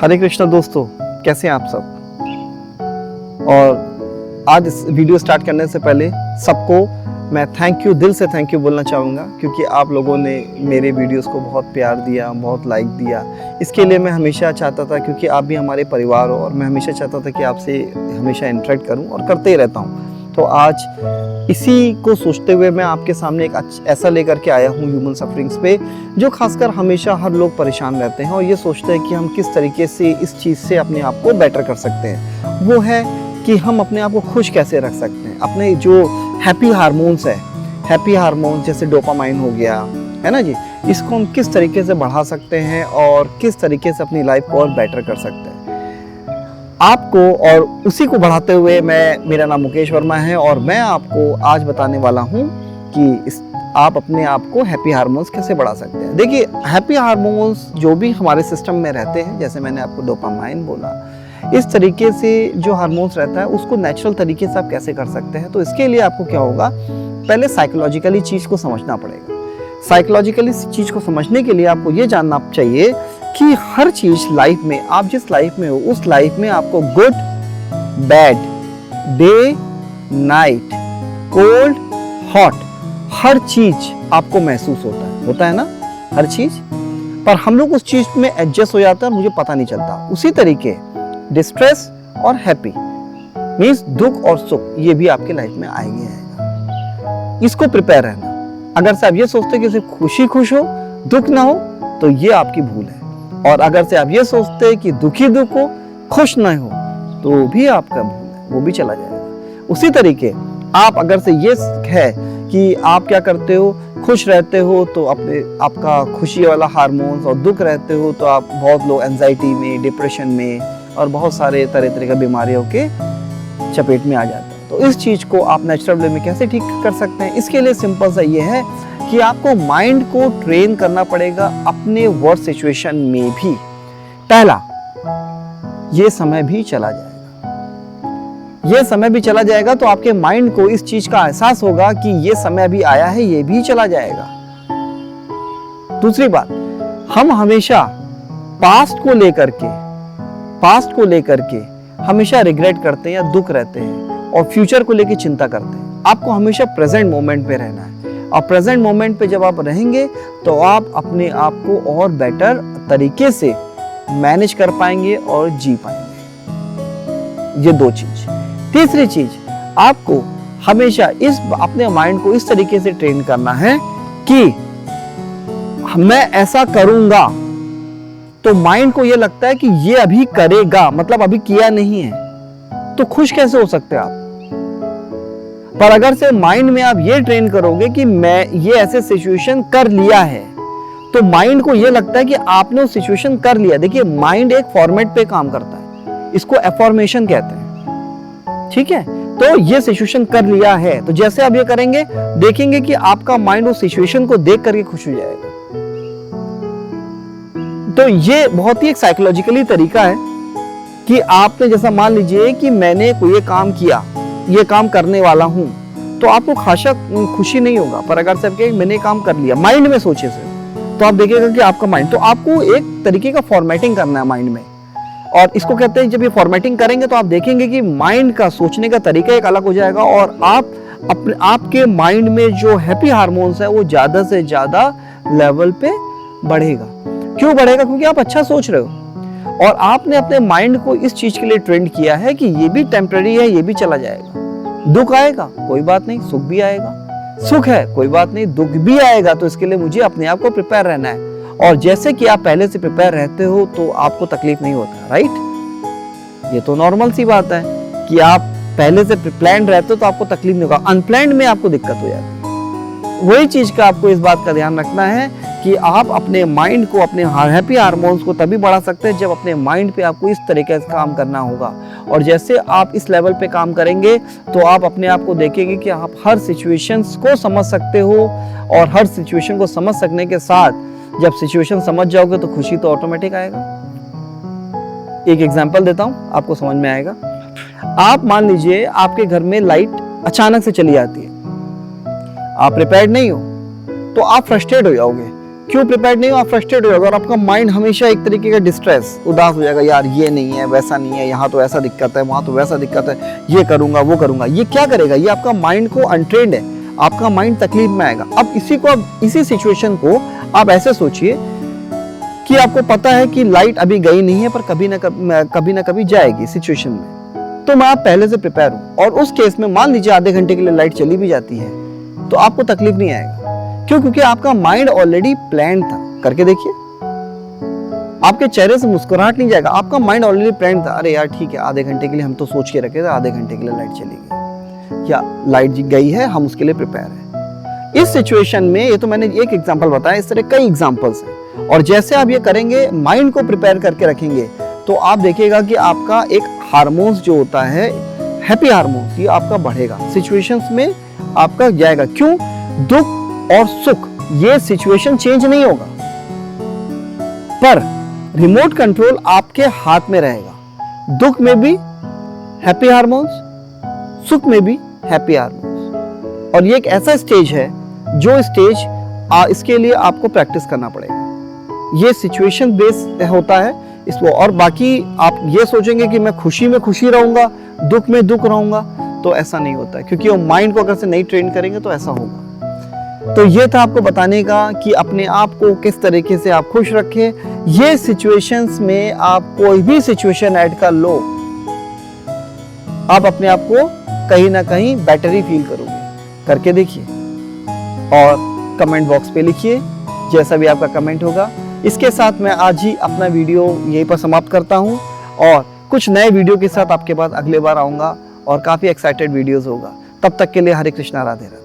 हरे कृष्णा दोस्तों, कैसे हैं आप सब। और आज इस वीडियो स्टार्ट करने से पहले सबको मैं दिल से थैंक यू बोलना चाहूँगा, क्योंकि आप लोगों ने मेरे वीडियोस को बहुत प्यार दिया, बहुत लाइक दिया। इसके लिए मैं हमेशा चाहता था, क्योंकि आप भी हमारे परिवार हो, और मैं हमेशा चाहता था कि आपसे हमेशा इंटरेक्ट करूँ और करते ही रहता हूँ। तो आज इसी को सोचते हुए मैं आपके सामने एक ऐसा लेकर के आया हूँ ह्यूमन सफरिंग्स पे, जो खासकर हमेशा हर लोग परेशान रहते हैं और ये सोचते हैं कि हम किस तरीके से इस चीज़ से अपने आप को बेटर कर सकते हैं। वो है कि हम अपने आप को खुश कैसे रख सकते हैं। अपने जो हैप्पी हार्मोन्स है, हैप्पी हार्मोन्स जैसे डोपामाइन हो गया, है ना जी, इसको हम किस तरीके से बढ़ा सकते हैं और किस तरीके से अपनी लाइफ को और बेटर कर सकते हैं आपको। और उसी को बढ़ाते हुए मेरा नाम मुकेश वर्मा है और मैं आपको आज बताने वाला हूँ कि आप अपने आप को हैप्पी हार्मोन्स कैसे बढ़ा सकते हैं। देखिए, हैप्पी हार्मोन्स जो भी हमारे सिस्टम में रहते हैं, जैसे मैंने आपको डोपामाइन बोला, इस तरीके से जो हार्मोन्स रहता है उसको नेचुरल तरीके से आप कैसे कर सकते हैं। तो इसके लिए आपको क्या होगा, पहले साइकोलॉजिकली चीज़ को समझना पड़ेगा। साइकोलॉजिकली चीज़ को समझने के लिए आपको ये जानना चाहिए कि हर चीज़ लाइफ में, आप जिस लाइफ में हो उस लाइफ में आपको good, bad, day, night, cold, hot, हर चीज़ आपको महसूस होता है ना, हर चीज़। पर हम लोग उस चीज़ में एडजस्ट हो जाते हैं और मुझे पता नहीं चलता। उसी तरीके डिस्ट्रेस और हैप्पी मीन्स दुख और सुख, ये भी आपके लाइफ में आएगा। इसको प्रिपेयर रहना। अगर से आप ये सोचते कि सिर्फ खुश हो, दुख ना हो, तो ये आपकी भूल है। और अगर से आप ये सोचते हैं कि दुखी दुख हो, खुश ना हो, तो भी आपका भूल है, वो भी चला जाएगा। उसी तरीके आप अगर से ये है कि आप क्या करते हो, खुश रहते हो तो आपका खुशी वाला हार्मोन्स, और दुख रहते हो तो आप बहुत लोग एंजाइटी में, डिप्रेशन में और बहुत सारे तरह की बीमारियों के चपेट में आ जाते हैं। तो इस चीज़ को आप नेचुरल वे में कैसे ठीक कर सकते हैं, इसके लिए सिंपल सा ये है कि आपको माइंड को ट्रेन करना पड़ेगा अपने वर्क सिचुएशन में भी। पहला, ये समय भी चला जाएगा। ये समय भी चला जाएगा तो आपके माइंड को इस चीज का एहसास होगा कि ये समय भी आया है, ये भी चला जाएगा। दूसरी बात, हम हमेशा पास्ट को लेकर के हमेशा रिग्रेट करते हैं या दुख रहते हैं, और फ्यूचर को लेकर चिंता करते हैं। आपको हमेशा प्रेजेंट मोमेंट पे रहना है, और प्रेजेंट मोमेंट पे जब आप रहेंगे तो आप अपने आप को और बेटर तरीके से मैनेज कर पाएंगे और जी पाएंगे। ये दो चीज। तीसरी चीज, आपको हमेशा अपने माइंड को इस तरीके से ट्रेन करना है कि मैं ऐसा करूंगा, तो माइंड को ये लगता है कि ये अभी करेगा, मतलब अभी किया नहीं है, तो खुश कैसे हो सकते हैं आप। पर अगर से माइंड में आप ये ट्रेन करोगे कि मैं ये ऐसे सिचुएशन कर लिया है, तो माइंड को ये लगता है कि आपने वो सिचुएशन कर लिया। देखिए, माइंड एक फॉर्मेट पे काम करता है, इसको एफर्मेशन कहते हैं, ठीक है। तो ये सिचुएशन कर लिया है, तो जैसे आप ये करेंगे, देखेंगे कि आपका माइंड उस सिचुएशन को देख करके खुश हो जाएगा। तो ये बहुत ही एक साइकोलॉजिकली तरीका है कि आपने, जैसा मान लीजिए कि मैंने कोई काम किया, ये काम करने वाला हूं, तो आपको खासा खुशी नहीं होगा। पर अगर से आपके मैंने काम कर लिया माइंड में सोचे से, तो आप देखिएगा कि आपका माइंड, तो आपको एक तरीके का फॉर्मेटिंग करना है माइंड में। और इसको कहते हैं, जब ये फॉर्मेटिंग करेंगे तो आप देखेंगे कि माइंड का सोचने का तरीका एक अलग हो जाएगा, और आपके माइंड में जो हैप्पी हार्मोन्स है वो ज्यादा से ज्यादा लेवल पे बढ़ेगा। क्यों बढ़ेगा? क्योंकि आप अच्छा सोच रहे हो और आपने अपने माइंड को इस चीज के लिए ट्रेंड किया है कि ये भी टेम्पररी है, ये भी चला जाएगा। दुख आएगा, कोई बात नहीं, सुख भी आएगा। सुख है, कोई बात नहीं, दुख भी आएगा। तो इसके लिए मुझे अपने आप को प्रिपेयर रहना है, और जैसे कि आप पहले से प्रिपेयर रहते हो तो आपको तकलीफ नहीं होता, राइट। ये तो नॉर्मल सी बात है कि आप पहले से प्लान रहते हो तो आपको तकलीफ नहीं होगा। अनप्लान्ड में आपको दिक्कत हो जाती है। वही चीज का आपको इस बात का ध्यान रखना है कि आप अपने माइंड को, अपने हैप्पी हार्मोन्स को तभी बढ़ा सकते हैं जब अपने माइंड पे आपको इस तरीके से काम करना होगा। और जैसे आप इस लेवल पे काम करेंगे तो आप अपने आप को देखेंगे कि आप हर सिचुएशंस को समझ सकते हो, और हर सिचुएशन को समझ सकने के साथ जब सिचुएशन समझ जाओगे तो खुशी तो ऑटोमेटिक आएगा। एक एग्जांपल देता हूं, आपको समझ में आएगा। आप मान लीजिए आपके घर में लाइट अचानक से चली जाती है, आप प्रिपेयर्ड नहीं हो, तो आप फ्रस्ट्रेट हो जाओगे क्यों प्रिपेयर्ड नहीं हो, आप फ्रस्ट्रेट हो जाओगे और आपका माइंड हमेशा एक तरीके का डिस्ट्रेस, उदास हो जाएगा, यार ये नहीं है, वैसा नहीं है, यहाँ तो ऐसा दिक्कत है, वहाँ तो वैसा दिक्कत है, ये करूँगा वो करूँगा। ये क्या करेगा, ये आपका माइंड को अनट्रेंड है, आपका माइंड तकलीफ में आएगा। अब इसी सिचुएशन को आप ऐसे सोचिए कि आपको पता है कि लाइट अभी गई नहीं है पर कभी ना कभी जाएगी सिचुएशन में, तो मैं आप पहले से प्रिपेयर हूँ। और उस केस में मान लीजिए आधे घंटे के लिए लाइट चली भी जाती है तो आपको तकलीफ नहीं आएगा। क्यों? क्योंकि आपका माइंड ऑलरेडी प्लान था। करके देखिए, आपके चेहरे से मुस्कुराहट नहीं जाएगा, आपका माइंड ऑलरेडी प्लान था। अरे यार ठीक है, आधे घंटे के लिए हम तो सोच के रखे थे, आधे घंटे के लिए लाइट चली गई या लाइट गई है, हम उसके लिए प्रिपेयर हैं। इस सिचुएशन में, ये तो मैंने एक एग्जांपल बताया, इस तरह कई एग्जांपल्स हैं। और जैसे आप ये करेंगे, माइंड को प्रिपेयर करके रखेंगे, तो आप देखिएगा कि आपका एक हार्मोन्स जो होता है, हैप्पी हार्मोन्स, ये आपका बढ़ेगा, सिचुएशंस में आपका जाएगा। क्यों? दुख और सुख, ये सिचुएशन चेंज नहीं होगा, पर रिमोट कंट्रोल आपके हाथ में रहेगा। दुख में भी हैप्पी हार्मोन्स, सुख में भी हैप्पी हार्मोन्स। और ये एक ऐसा स्टेज है जो स्टेज इसके लिए आपको प्रैक्टिस करना पड़ेगा। ये सिचुएशन बेस्ड होता है इसको। और बाकी आप ये सोचेंगे कि मैं खुशी में खुशी रहूंगा, दुख में दुख रहूंगा, तो ऐसा नहीं होता है, क्योंकि वो माइंड को अगर से नहीं ट्रेन करेंगे तो ऐसा होगा। तो ये था आपको बताने का कि अपने आप को किस तरीके से आप खुश रखें। ये सिचुएशंस में आप कोई भी सिचुएशन ऐड कर लो, आप अपने आप को कहीं ना कहीं बेटर ही फील करोगे। करके देखिए और कमेंट बॉक्स पे लिखिए जैसा भी आपका कमेंट होगा। इसके साथ मैं आज ही अपना वीडियो यहीं पर समाप्त करता हूं और कुछ नए वीडियो के साथ आपके पास अगले बार आऊंगा और काफ़ी एक्साइटेड वीडियोस होगा। तब तक के लिए हरे कृष्णा, राधे राधे।